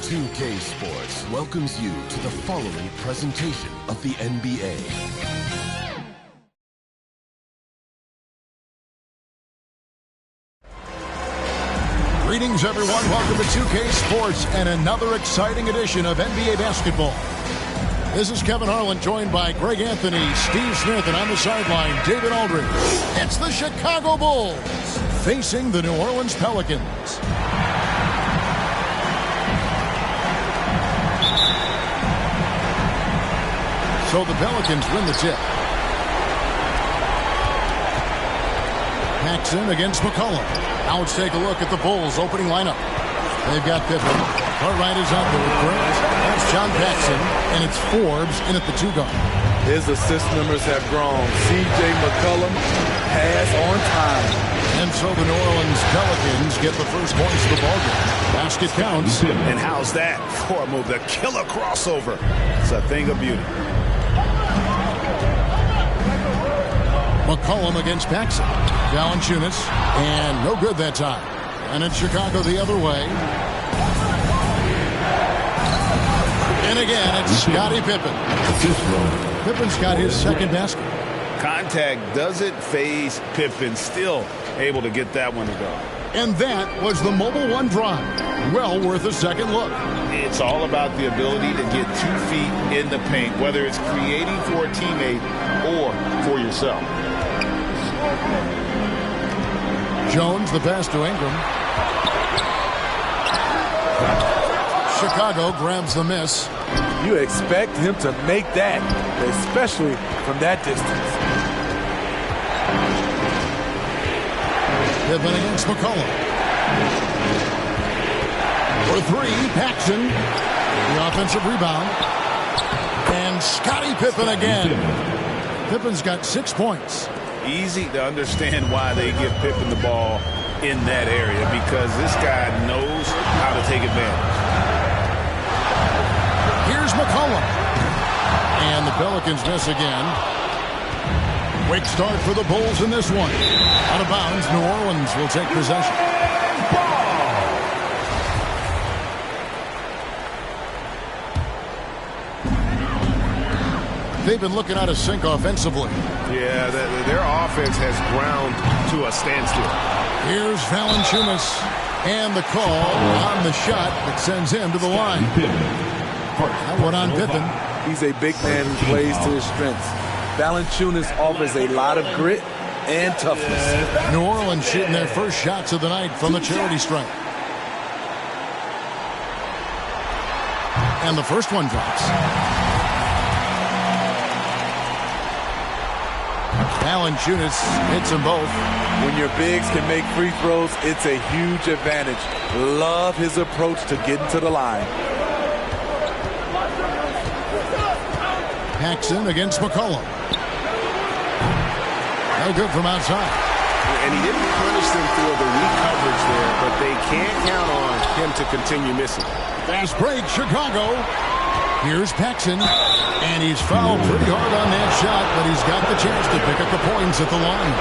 2K Sports welcomes you to the following presentation of the NBA. Greetings, everyone. Welcome to 2K Sports and another exciting edition of NBA basketball. This is Kevin Harlan, joined by Greg Anthony, Steve Smith, and on the sideline, David Aldridge. It's the Chicago Bulls facing the New Orleans Pelicans. So the Pelicans win the tip. Paxson against McCollum. Now let's take a look at the Bulls' opening lineup. They've got Pippen. Cartwright is out there with Grant. That's John Paxson. And it's Forbes in at the 2 guard. His assist numbers have grown. C.J. McCollum has on time. And so the New Orleans Pelicans get the first points of the ballgame. Basket counts. And how's that for a move? The killer crossover. It's a thing of beauty. McCollum against Paxson. Valanciunas. And no good that time. And it's Chicago the other way. And again, it's Scottie Pippen. Pippen's got his second basket. Contact doesn't phase Pippen. Still able to get that one to go. And that was the Mobile One drive. Well worth a second look. It's all about the ability to get 2 feet in the paint, whether it's creating for a teammate or for yourself. Jones, the pass to Ingram. Chicago grabs the miss. You expect him to make that, especially from that distance. Pippen against McCollum. For 3, Paxson. The offensive rebound. And Scottie Pippen again. Pippen's got 6 points. Easy to understand why they give Pippen the ball in that area, because this guy knows how to take advantage. Here's McCollum. And the Pelicans miss again. Quick start for the Bulls in this one. Out of bounds, New Orleans will take possession. They've been looking out of sync offensively. Yeah, their offense has ground to a standstill. Here's Valanciunas. And the call on the shot that sends him to the line. That one on Pippen. He's a big man who plays to his strengths. Valanciunas offers a lot of grit and toughness. New Orleans shooting their first shots of the night from the charity stripe. And the first one drops. Valanciunas hits them both. When your bigs can make free throws, it's a huge advantage. Love his approach to getting to the line. Paxson against McCollum. No good from outside. And he didn't punish them for the weak coverage there, but they can't count on him to continue missing. Fast break, Chicago. Here's Paxson. And he's fouled pretty hard on that shot, but he's got the chance to pick up the points at the line.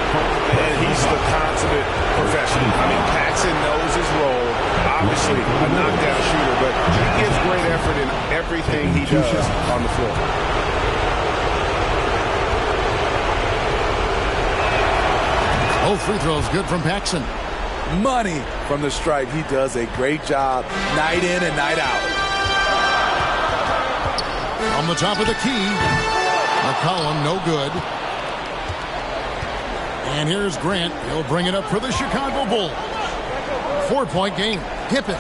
And he's the consummate professional. I mean, Paxson knows his role. Obviously, a knockdown shooter, but he gives great effort in everything he does on the floor. Both free throws good from Paxson. Money from the stripe. He does a great job night in and night out. On the top of the key. McCollum, no good. And here's Grant. He'll bring it up for the Chicago Bulls. 4-point game. Pippen.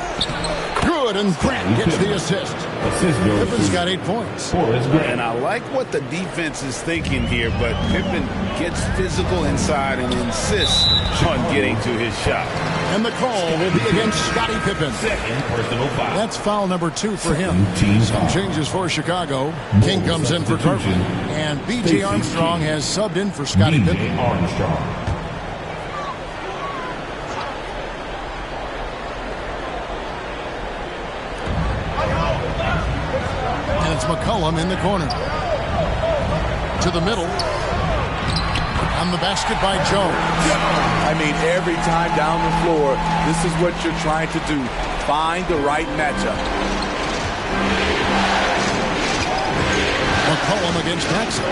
Good, and Grant gets the assist. Pippen's got 8 points. And I like what the defense is thinking here, but Pippen gets physical inside and insists on getting to his shot. And the call will be against Scottie Pippen. That's foul number 2 for him. Some changes for Chicago. King comes in for Cartwright. And B.J. Armstrong has subbed in for Scottie Pippen. And it's McCollum in the corner. To the middle. On the basket by Jones. I mean, every time down the floor, this is what you're trying to do. Find the right matchup. McCollum against Jackson.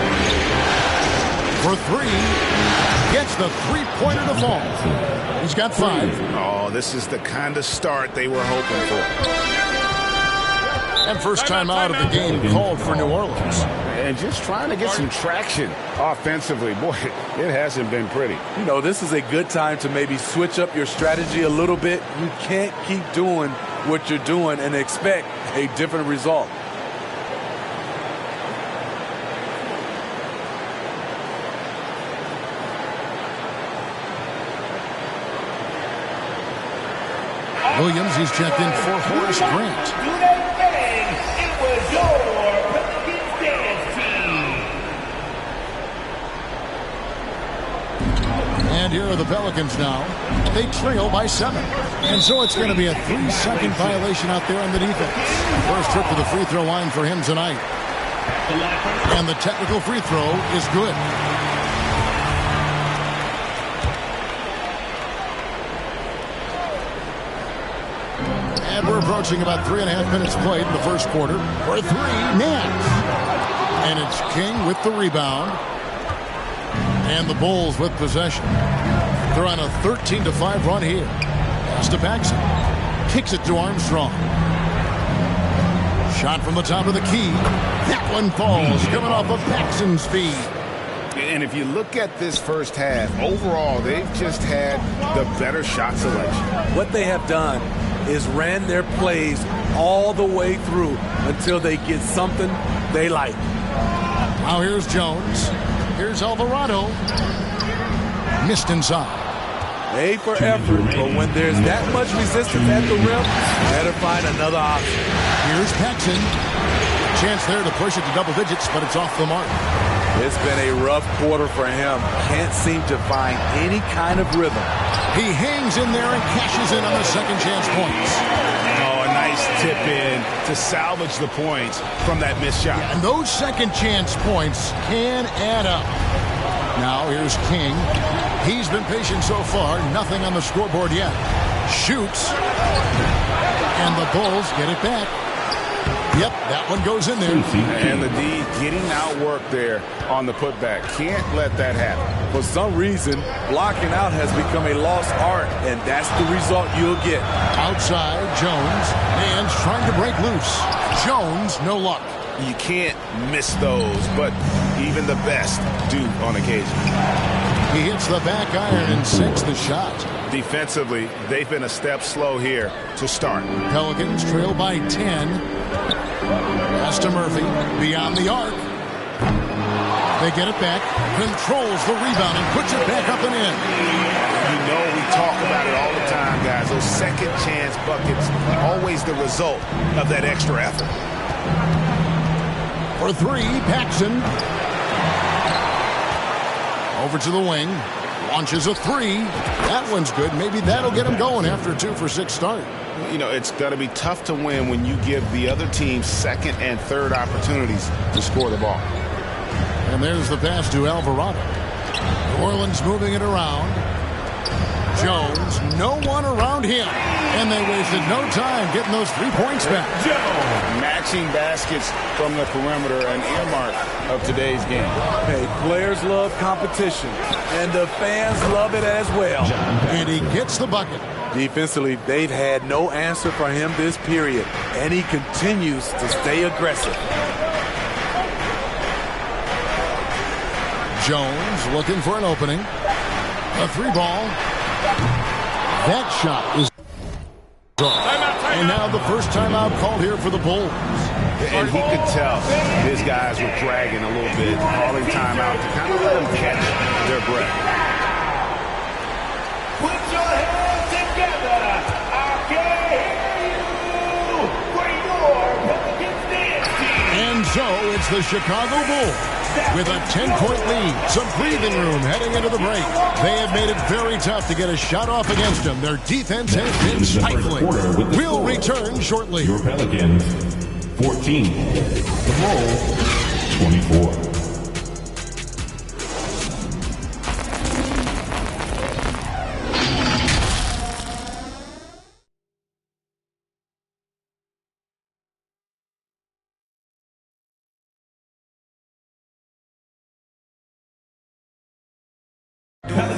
For three. Gets the three-pointer to fall. He's got 5. Oh, this is the kind of start they were hoping for. And first time out of the game called for New Orleans. And just trying to get some traction offensively. Boy, it hasn't been pretty. You know, this is a good time to maybe switch up your strategy a little bit. You can't keep doing what you're doing and expect a different result. Williams, he's checked in for Horace Grant. And here are the Pelicans now. They trail by 7. And so it's going to be a 3-second violation out there on the defense. First trip to the free throw line for him tonight. And the technical free throw is good. And we're approaching about 3.5 minutes played in the first quarter. For 3, Nance. And it's King with the rebound. And the Bulls with possession. They're on a 13-5 run here. Pass to Paxson. Kicks it to Armstrong. Shot from the top of the key. That one falls, coming off of Paxson's feed. And if you look at this first half, overall, they've just had the better shot selection. What they have done is ran their plays all the way through until they get something they like. Now here's Jones. Here's Alvarado. Missed inside. A for effort, but when there's that much resistance at the rim, better find another option. Here's Paxson. Chance there to push it to double digits, but it's off the mark. It's been a rough quarter for him. Can't seem to find any kind of rhythm. He hangs in there and cashes in on the second chance points. Oh, a nice tip in to salvage the points from that missed shot. And those second chance points can add up. Now here's King. He's been patient so far. Nothing on the scoreboard yet. Shoots. And the Bulls get it back. Yep, that one goes in there. And the D getting outworked there on the putback. Can't let that happen. For some reason, blocking out has become a lost art, and that's the result you'll get. Outside, Jones. Man's trying to break loose. Jones, no luck. You can't miss those, but even the best do on occasion. He hits the back iron and sinks the shot. Defensively, they've been a step slow here to start. Pelicans trail by 10. Pass to Murphy, beyond the arc. They get it back, controls the rebound and puts it back up and in. You know we talk about it all the time, guys. Those second chance buckets, always the result of that extra effort. For 3, Paxson. Over to the wing. Launches a 3. That one's good. Maybe that'll get him going after a 2-for-6 start. You know, it's going to be tough to win when you give the other team second and third opportunities to score the ball. And there's the pass to Alvarado. New Orleans moving it around. Jones, no one around him. And they wasted no time getting those 3 points back. Matching baskets from the perimeter, an earmark of today's game. Hey, players love competition, and the fans love it as well. And he gets the bucket. Defensively, they've had no answer for him this period, and he continues to stay aggressive. Jones looking for an opening. A 3-ball. That shot is off. And now the first timeout called here for the Bulls. And he could tell his guys were dragging a little bit, calling timeout to kind of let them catch their breath. Put your hands together. I can hear you. Bring your Pelicans dance team. And so it's the Chicago Bulls with a 10-point lead. Some breathing room heading into the break. They have made it very tough to get a shot off against them. Their defense has been stifling. We'll return shortly. Your Pelicans, 14. The Bulls, 24.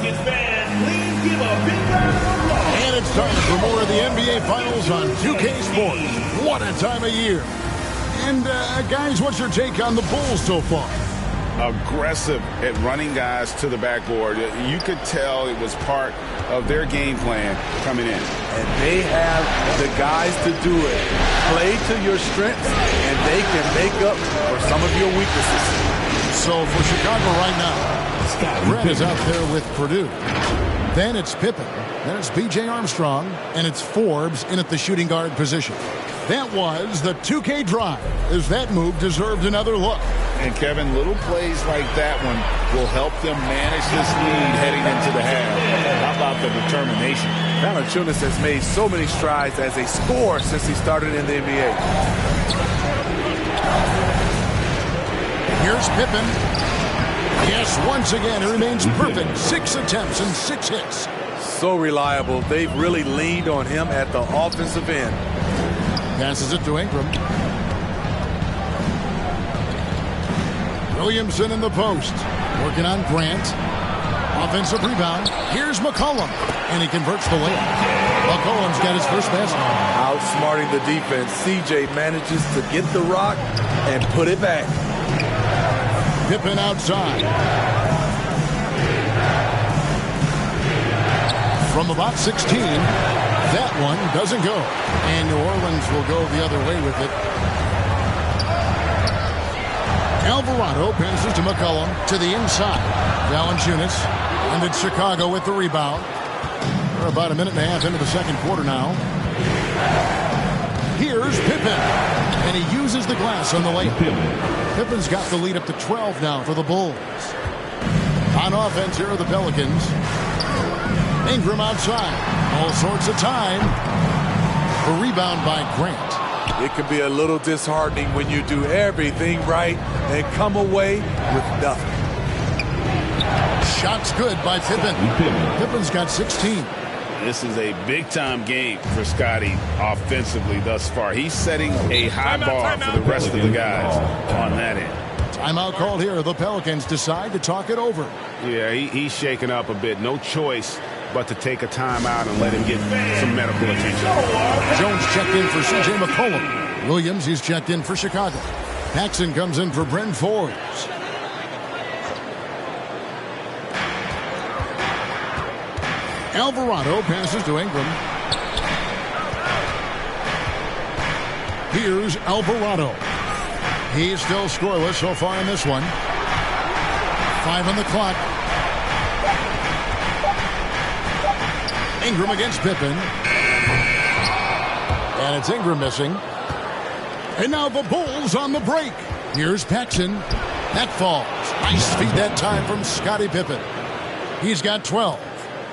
Pelicans fans, please give a big round of applause. And it's time for more of the NBA Finals on 2K Sports. What a time of year. And, guys, what's your take on the Bulls so far? Aggressive at running guys to the backboard. You could tell it was part of their game plan coming in. And they have the guys to do it. Play to your strengths, and they can make up for some of your weaknesses. So for Chicago right now, Brett is out there with Purdue. Then it's Pippen. Then it's B.J. Armstrong. And it's Forbes in at the shooting guard position. That was the 2K drive, as that move deserved another look. And, Kevin, little plays like that one will help them manage this lead heading into the half. How about the determination? Valanciunas has made so many strides as a scorer since he started in the NBA. Here's Pippen. Yes, once again, he remains perfect. 6 attempts and 6 hits. So reliable. They've really leaned on him at the offensive end. Passes it to Ingram. Williamson in the post. Working on Grant. Offensive rebound. Here's McCollum. And he converts the layup. McCollum's got his first basket. Outsmarting the defense. CJ manages to get the rock and put it back. Pippen outside. From about 16, that one doesn't go. And New Orleans will go the other way with it. Alvarado passes to McCollum to the inside. Valanciunas. And it's Chicago with the rebound. We're about a minute and a half into the second quarter now. Here's Pippen. And he uses the glass on the layup. Pippen's got the lead up to 12 now for the Bulls. On offense, here are the Pelicans. Ingram outside. All sorts of time. A rebound by Grant. It can be a little disheartening when you do everything right and come away with nothing. Shot's good by Pippen. Pippen's got 16. This is a big-time game for Scotty offensively thus far. He's setting a high bar for the rest of the guys on that end. Timeout called here. The Pelicans decide to talk it over. Yeah, he's shaken up a bit. No choice but to take a timeout and let him get some medical attention. Jones checked in for C.J. McCollum. Williams, he's checked in for Chicago. Paxson comes in for Bryn Forbes. Alvarado passes to Ingram. Here's Alvarado. He's still scoreless so far in this one. 5 on the clock. Ingram against Pippen. And it's Ingram missing. And now the Bulls on the break. Here's Paxson. That falls. Nice feed that time from Scottie Pippen. He's got 12.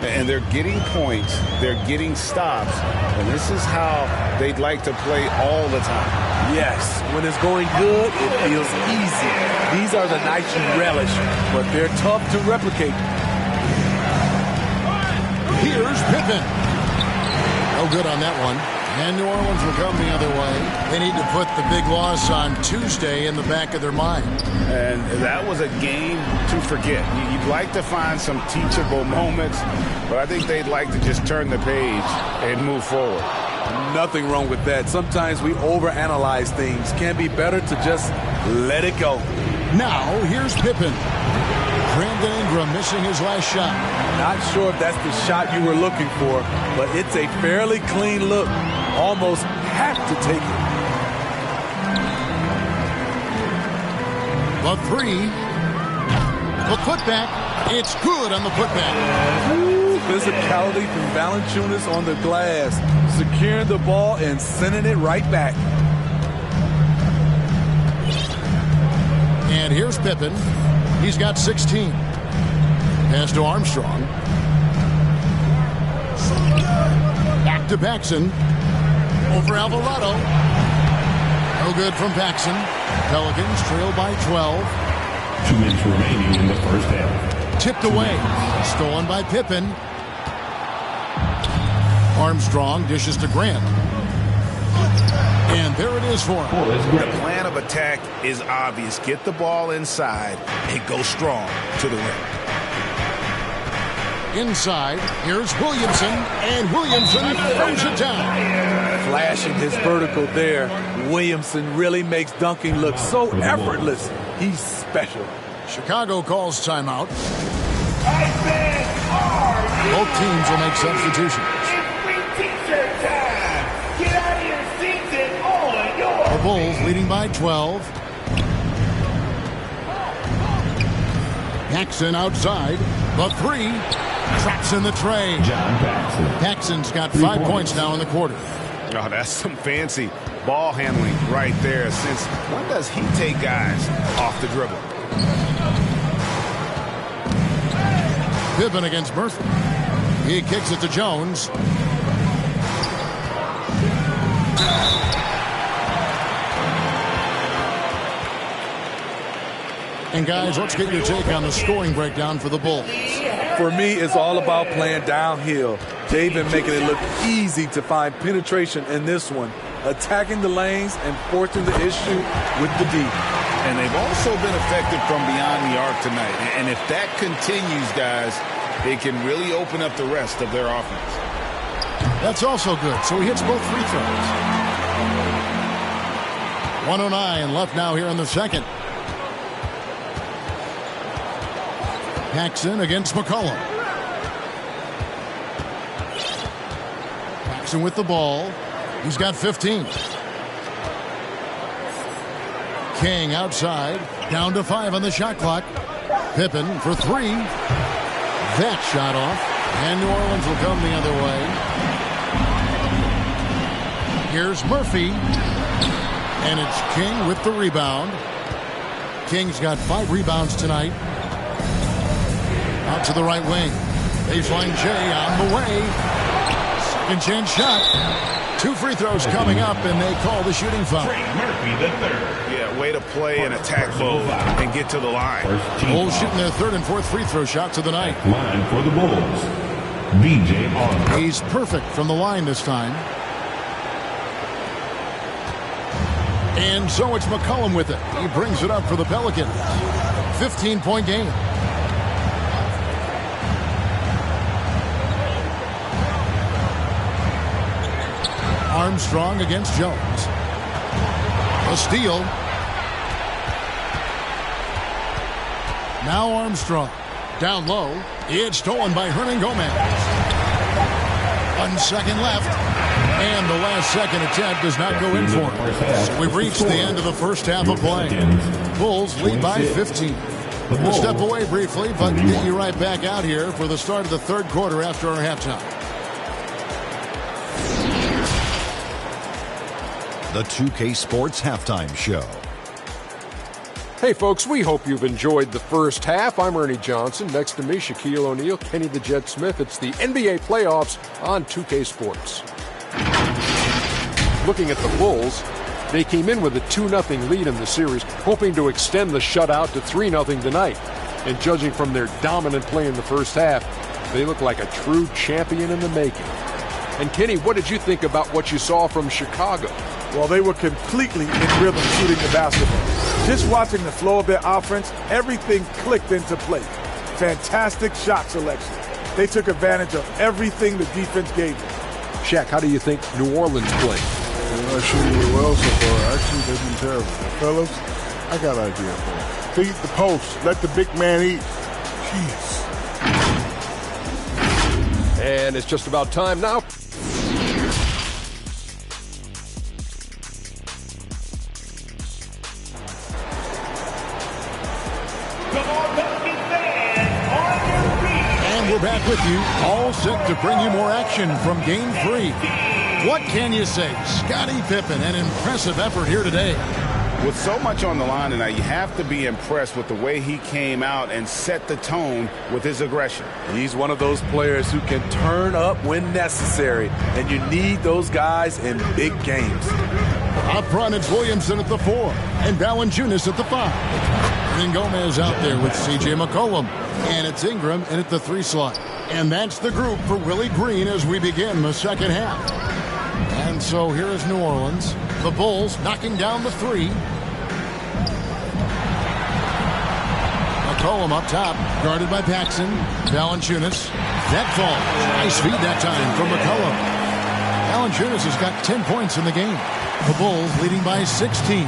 And they're getting points. They're getting stops. And this is how they'd like to play all the time. Yes, when it's going good, it feels easy. These are the nights you relish, but they're tough to replicate. Here's Pippen. No good on that one. And New Orleans will come the other way. They need to put the big loss on Tuesday in the back of their mind. And that was a game to forget. You'd like to find some teachable moments, but I think they'd like to just turn the page and move forward. Nothing wrong with that. Sometimes we overanalyze things. Can be better to just let it go. Now, here's Pippen. Brandon Ingram missing his last shot. Not sure if that's the shot you were looking for, but it's a fairly clean look. Almost have to take it. The three. The putback. It's good on the putback. Ooh, physicality from Valanciunas on the glass. Securing the ball and sending it right back. And here's Pippen. He's got 16. Pass to Armstrong. Back to Paxson. Over Alvarado. No good from Paxson. Pelicans trail by 12. 2 minutes remaining in the first half. Tipped away. Stolen by Pippen. Armstrong dishes to Grant. And there it is for him. The plan of attack is obvious. Get the ball inside and go strong to the rim. Inside, here's Williamson, and Williamson throws it down. Flashing his vertical there. Williamson really makes dunking look so effortless. He's special. Chicago calls timeout. Both teams will make substitutions. The Bulls leading by 12. Paxson outside. The three. Traps in the tray. Paxson's got 5 points now in the quarter. Oh, that's some fancy ball handling right there. Since when does he take guys off the dribble? Pippen against Murphy. He kicks it to Jones. And guys, let's get your take on the scoring breakdown for the Bulls. For me, it's all about playing downhill. They've been making it look easy to find penetration in this one, attacking the lanes and forcing the issue with the D. And they've also been effective from beyond the arc tonight. And if that continues, guys, it can really open up the rest of their offense. That's also good. So he hits both free throws. 1:09 left now here in the second. Paxson against McCollum. Paxson with the ball. He's got 15. King outside. Down to 5 on the shot clock. Pippen for 3. That shot off. And New Orleans will come the other way. Here's Murphy. And it's King with the rebound. King's got 5 rebounds tonight. Out to the right wing. Baseline J on the way. Second chance shot. 2 free throws coming up, and they call the shooting foul. Murphy, the third. Yeah, way to play an attack mode and get to the line. Bulls shooting their 3rd and 4th free throw shots of the night. Line for the Bulls. B.J. Arnold. He's perfect from the line this time. And so it's McCollum with it. He brings it up for the Pelicans. 15-point game. Armstrong against Jones. A steal. Now Armstrong. Down low. It's stolen by Hernan Gomez. 1 second left. And the last second attempt does not go in for him. So we've reached the end of the first half of play. Bulls lead by 15. We'll step away briefly, but get you right back out here for the start of the 3rd quarter after our halftime. The 2K Sports Halftime Show. Hey folks, we hope you've enjoyed the first half. I'm Ernie Johnson. Next to me, Shaquille O'Neal, Kenny the Jet Smith. It's the NBA playoffs on 2K Sports. Looking at the Bulls, they came in with a 2-0 lead in the series, hoping to extend the shutout to 3-0 tonight. And judging from their dominant play in the first half, they look like a true champion in the making. And Kenny, what did you think about what you saw from Chicago? Well, they were completely in rhythm shooting the basketball. Just watching the flow of their offense, everything clicked into place. Fantastic shot selection. They took advantage of everything the defense gave them. Shaq, how do you think New Orleans played? They're not shooting it well so far. Actually, they've been terrible. Now, fellas, I got an idea for them. Feed the post. Let the big man eat. Jeez. And it's just about time now. And we're back with you, all set to bring you more action from Game 3. What can you say? Scottie Pippen, an impressive effort here today. With so much on the line tonight, you have to be impressed with the way he came out and set the tone with his aggression. He's one of those players who can turn up when necessary, and you need those guys in big games. Up front, it's Williamson at the 4, and Valanciunas at the 5. And Gomez out there with C.J. McCollum, and it's Ingram in at the 3 slot. And that's the group for Willie Green as we begin the second half. And so here is New Orleans. The Bulls knocking down the 3. McCollum up top, guarded by Paxson. Valanciunas That falls. Nice feed that time from McCollum. Valanciunas has got 10 points in the game. The Bulls leading by 16.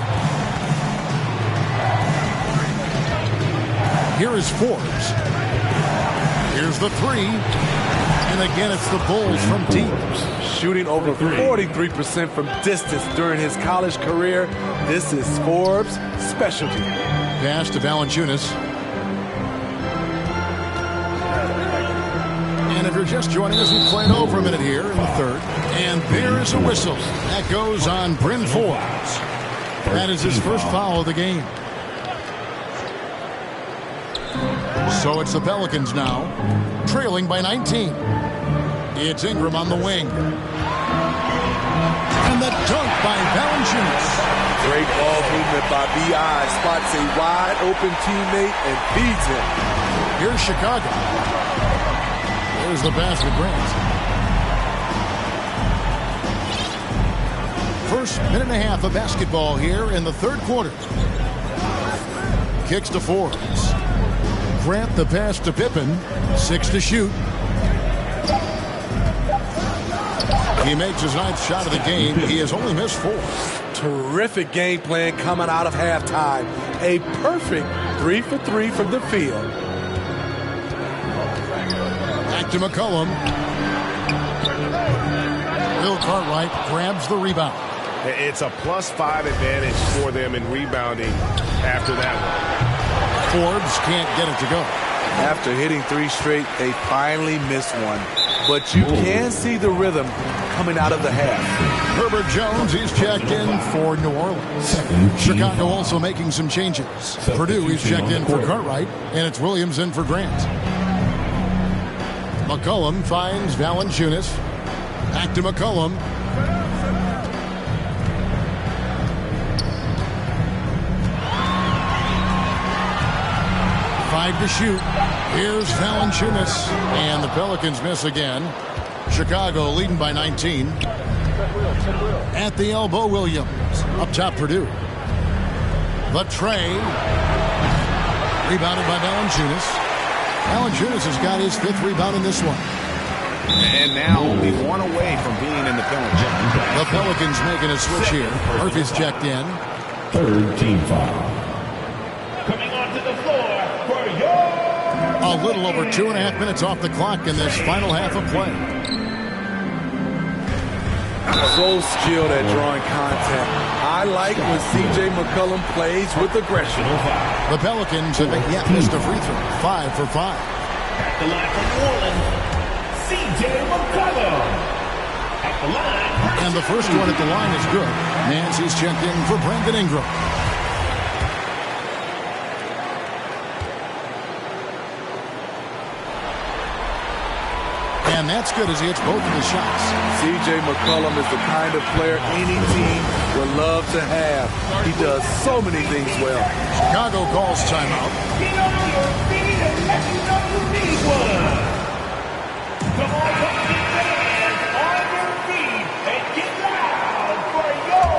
Here is Forbes. Here's the three. And again, it's the Bulls from deep. Shooting over 43% from distance during his college career. This is Forbes' specialty. Pass to Valanciunas. And if you're just joining us, we've played over a minute here in the third. And there is a whistle. That goes on Bryn Forbes. That is his first foul of the game. So it's the Pelicans now, trailing by 19. It's Ingram on the wing. And the dunk by Valanciunas. Great ball movement by B.I. Spots a wide open teammate and feeds him. Here's Chicago. There's the basket, Grant. First minute and a half of basketball here in the third quarter. Kicks to Forbes. Grant the pass to Pippen. 6 to shoot. He makes his ninth shot of the game. He has only missed 4. Terrific game plan coming out of halftime. A perfect 3 for 3 from the field. Back to McCollum. Will Cartwright grabs the rebound. It's a +5 advantage for them in rebounding after that one. Forbes can't get it to go. After hitting 3 straight, they finally missed one. But you can see the rhythm coming out of the half. Herbert Jones, he's checked in for New Orleans. Chicago also making some changes. Purdue, he's checked in for Cartwright, and it's Williams in for Grant. McCollum finds Valanciunas. Back to McCollum. Five to shoot. Here's Valanciunas. And the Pelicans miss again. Chicago leading by 19. At the elbow, Williams. Up top, Purdue. The tray. Rebounded by Valanciunas. Valanciunas has got his 5th rebound in this one. And now only 1 away from being in the penalty. The Pelicans making a switch here. Murphy's checked in. Third team foul. Coming onto the floor for your... A little over 2.5 minutes off the clock in this final half of play. So skilled at drawing contact. I like when C.J. McCollum plays with aggression. The Pelicans have yet missed a free throw. 5 for 5. At the line from New Orleans, C.J. McCollum. At the line. And the first one at the line is good. Nancy's checked in for Brandon Ingram. And that's good as he hits both of his shots. C.J. McCollum is the kind of player any team would love to have. He does so many things well. Chicago calls timeout. Get on your feet and let you know you need one. Come on, fans, on your feet and get loud for your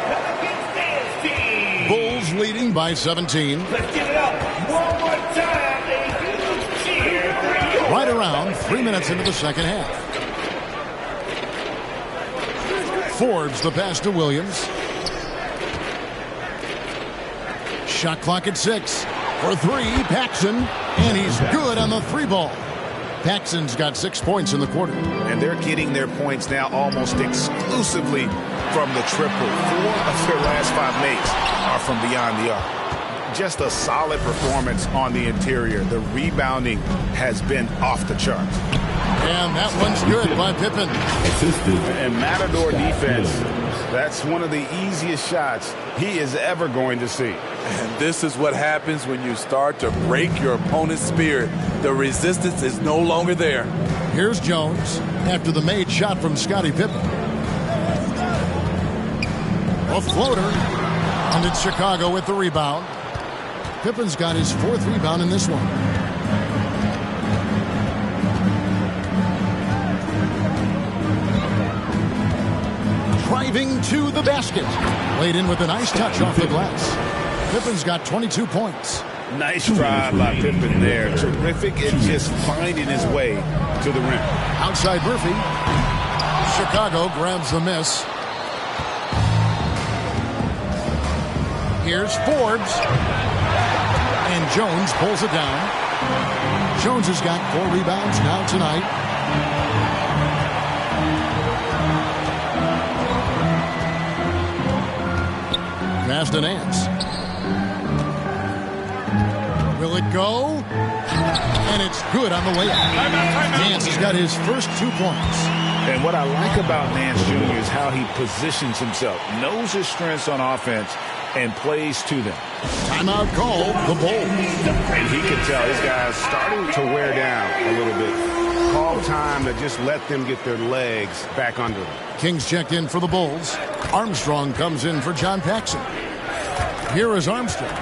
Pelicans dance team. Bulls leading by 17. Let's give it up one more time. A huge cheer for you. Right around 3 minutes into the second half. Forbes the pass to Williams. Shot clock at 6. For 3, Paxson. And he's good on the 3 ball. Paxson's got 6 points in the quarter. And they're getting their points now almost exclusively from the triple. 4 of their last 5 makes are from beyond the arc. Just a solid performance on the interior. The rebounding has been off the charts. And that one's good by Pippen. And Matador defense, that's one of the easiest shots he is ever going to see. And this is what happens when you start to break your opponent's spirit. The resistance is no longer there. Here's Jones after the made shot from Scottie Pippen. A floater. And it's Chicago with the rebound. Pippen's got his 4th rebound in this one. Driving to the basket. Laid in with a nice touch off the glass. Pippen's got 22 points. Nice drive by Pippen there. Terrific at just finding his way to the rim. Outside Murphy. Chicago grabs the miss. Here's Forbes. And Jones pulls it down. Jones has got 4 rebounds now tonight. Pass to Nance. Will it go? And it's good on the way up. Nance has got his first 2 points. And what I like about Nance Jr. is how he positions himself, knows his strengths on offense, and plays to them. Timeout called, the Bulls. And he can tell his guys starting to wear down a little bit. Call time to just let them get their legs back under them. Kings checked in for the Bulls. Armstrong comes in for John Paxson. Here is Armstrong.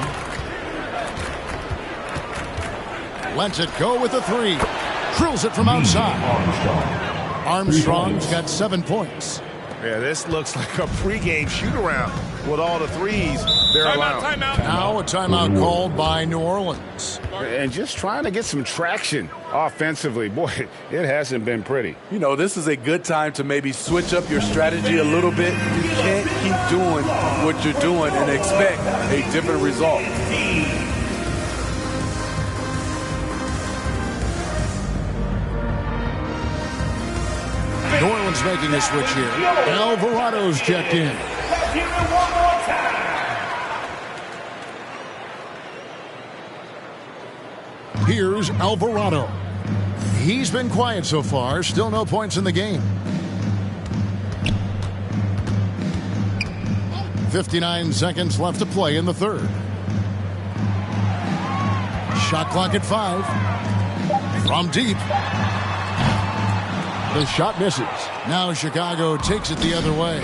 Lets it go with a 3. Drills it from outside. Armstrong's got 7 points. Yeah, this looks like a pregame shoot-around with all the threes they're allowing. Now a timeout called by New Orleans. And just trying to get some traction offensively. Boy, it hasn't been pretty. You know, this is a good time to maybe switch up your strategy a little bit. You can't keep doing what you're doing and expect a different result. New Orleans making a switch here. Alvarado's checked in. Let's hear it one more time. Here's Alvarado. He's been quiet so far. Still no points in the game. 59 seconds left to play in the third. Shot clock at 5. From deep. The shot misses. Now Chicago takes it the other way.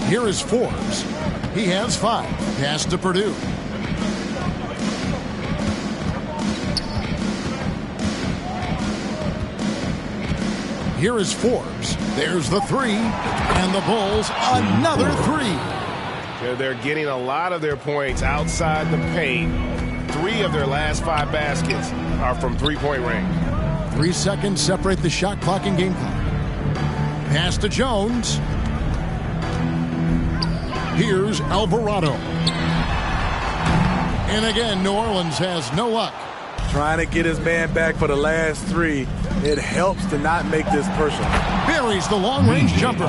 Here is Forbes. He has 5. Pass to Purdue. Here is Forbes. There's the 3. And the Bulls, another 3. They're getting a lot of their points outside the paint. 3 of their last 5 baskets are from three-point range. 3 seconds separate the shot clock and game clock. Pass to Jones. Here's Alvarado. And again, New Orleans has no luck. Trying to get his man back for the last 3. It helps to not make this personal. Buries the long-range jumper.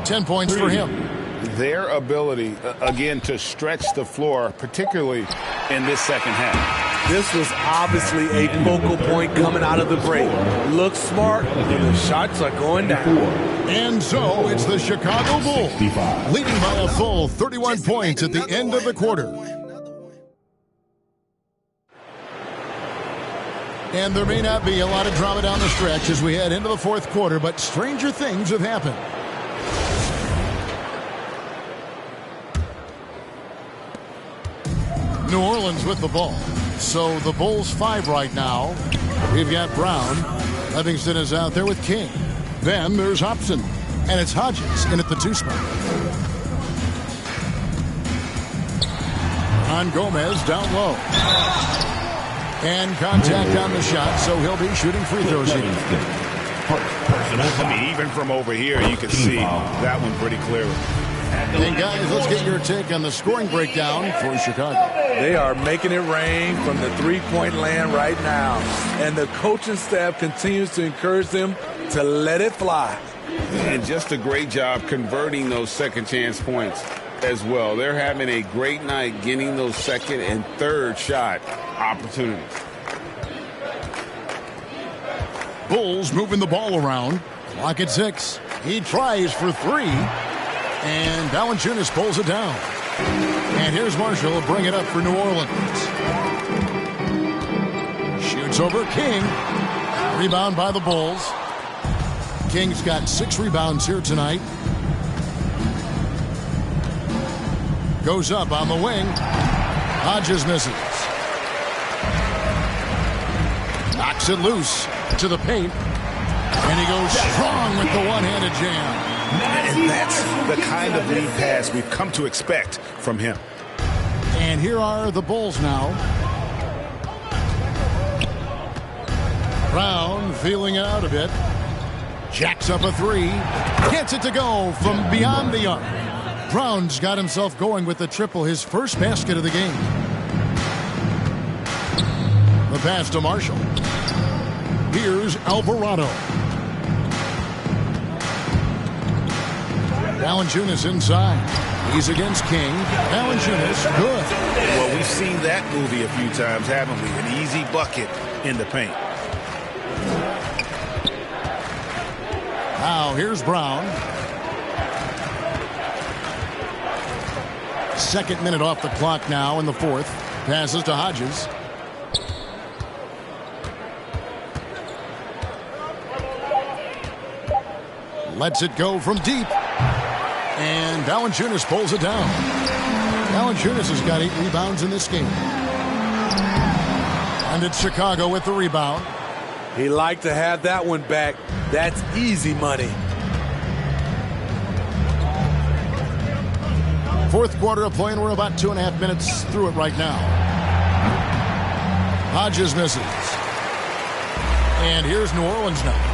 10 points for him. Their ability, again, to stretch the floor, particularly in this second half. This was obviously a focal point coming out of the break. Looks smart, and the shots are going down. And so it's the Chicago Bulls leading by a full 31 points at the end of the quarter. And there may not be a lot of drama down the stretch as we head into the fourth quarter, but stranger things have happened. New Orleans with the ball. So the Bulls 5 right now. We've got Brown. Livingston is out there with King. Then there's Hobson. And it's Hodges in at the 2 spot. On Gomez down low. And contact on the shot, so he'll be shooting free throws here. I mean, even from over here, you can see that one pretty clearly. And guys, let's get your take on the scoring breakdown for Chicago. They are making it rain from the three-point land right now. And the coaching staff continues to encourage them to let it fly. And just a great job converting those second chance points as well. They're having a great night getting those second and third shot opportunities. Bulls moving the ball around. Clock at 6. He tries for 3. And Valanciunas pulls it down. And here's Marshall to bring it up for New Orleans. Shoots over King. Rebound by the Bulls. King's got 6 rebounds here tonight. Goes up on the wing. Hodges misses. Knocks it loose to the paint. And he goes strong with the one-handed jam. And that's the kind of lead pass we've come to expect from him. And here are the Bulls now. Brown feeling out a bit. Jacks up a three. Gets it to go from beyond the arc. Brown's got himself going with the triple, his first basket of the game. The pass to Marshall. Here's Alvarado. Valanciunas inside. He's against King. Valanciunas, good. Well, we've seen that movie a few times, haven't we? An easy bucket in the paint. Now, here's Brown. Second minute off the clock now in the fourth. Passes to Hodges. Lets it go from deep. And Valanciunas pulls it down. Valanciunas has got 8 rebounds in this game. And it's Chicago with the rebound. He liked to have that one back. That's easy money. Fourth quarter of play, and we're about 2.5 minutes through it right now. Hodges misses. And here's New Orleans now.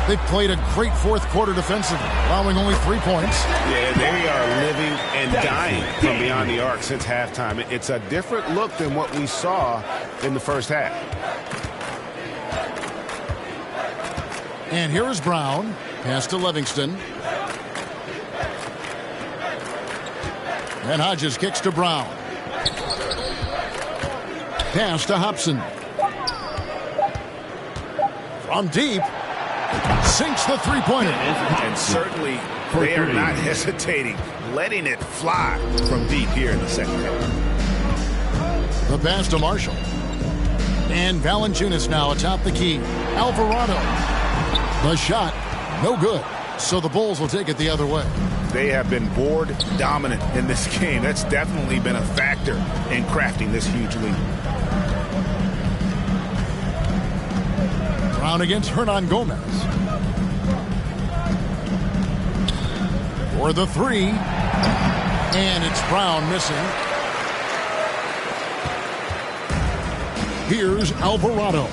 They've played a great fourth quarter defensively, allowing only 3 points. Yeah, they are living and dying from beyond the arc since halftime. It's a different look than what we saw in the first half. And here is Brown. Pass to Livingston. And Hodges kicks to Brown. Pass to Hobson. From deep. Sinks the three-pointer. And certainly they are not hesitating, letting it fly from deep here in the second half. The pass to Marshall. And Valanciunas now atop the key. Alvarado. The shot, no good. So the Bulls will take it the other way. They have been board dominant in this game. That's definitely been a factor in crafting this huge lead. Brown against Hernan Gomez. For the three. And it's Brown missing. Here's Alvarado.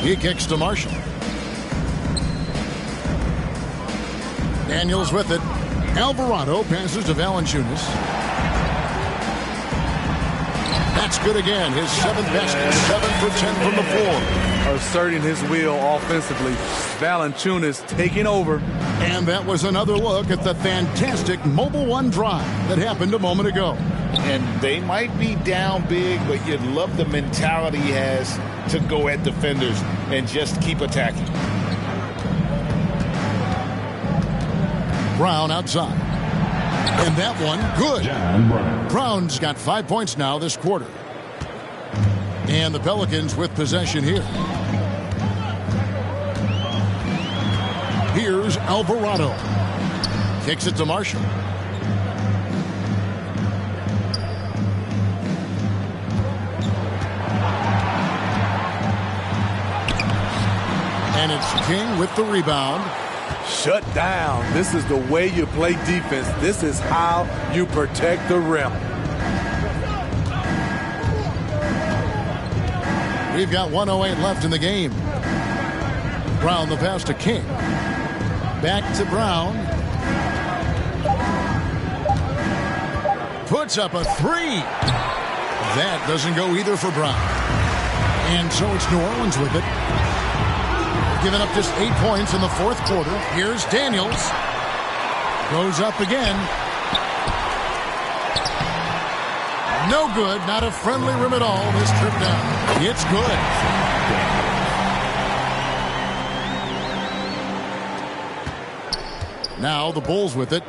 He kicks to Marshall. Daniels with it. Alvarado passes to Valanciunas. That's good again. His 7th basket, 7 for 10 from the floor. Asserting his will offensively. Valanciunas taking over. And that was another look at the fantastic Mobile One drive that happened a moment ago. And they might be down big, but you'd love the mentality he has to go at defenders and just keep attacking. Brown outside. And that one, good. Brown's got 5 points now this quarter. And the Pelicans with possession here. Here's Alvarado. Kicks it to Marshall. And it's King with the rebound. Shut down. This is the way you play defense. This is how you protect the rim. We've got 1:08 left in the game. Brown the pass to King. Back to Brown. Puts up a three. That doesn't go either for Brown. And so it's New Orleans with it. Giving up just 8 points in the fourth quarter. Here's Daniels. Goes up again. No good. Not a friendly rim at all this trip down. It's good. Now the Bulls with it.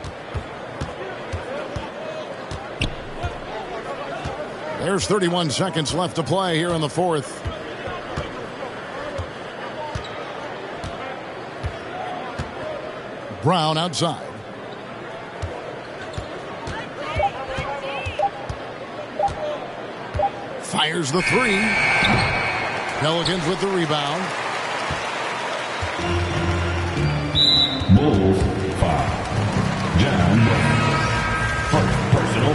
There's 31 seconds left to play here in the fourth. Brown outside. Fires the three. Pelicans with the rebound.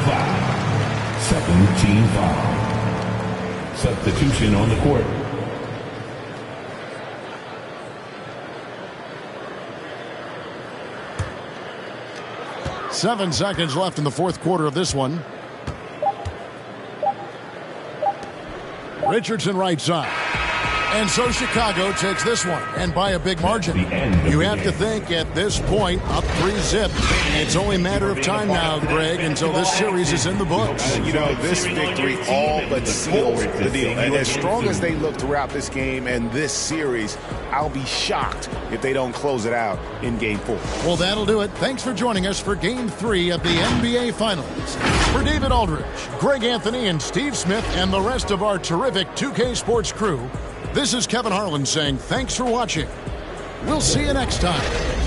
5. Second team foul. Substitution on the court. Seven seconds left in the fourth quarter of this one. Richardson right side. And so Chicago takes this one, and by a big margin. You have to think at this point, up 3-0. It's only a matter of time now, Greg, until this series is in the books. You know, this victory all but seals the deal. And as strong as they look throughout this game and this series, I'll be shocked if they don't close it out in Game 4. Well, that'll do it. Thanks for joining us for Game 3 of the NBA Finals. For David Aldridge, Greg Anthony, and Steve Smith, and the rest of our terrific 2K Sports crew, this is Kevin Harlan saying thanks for watching. We'll see you next time.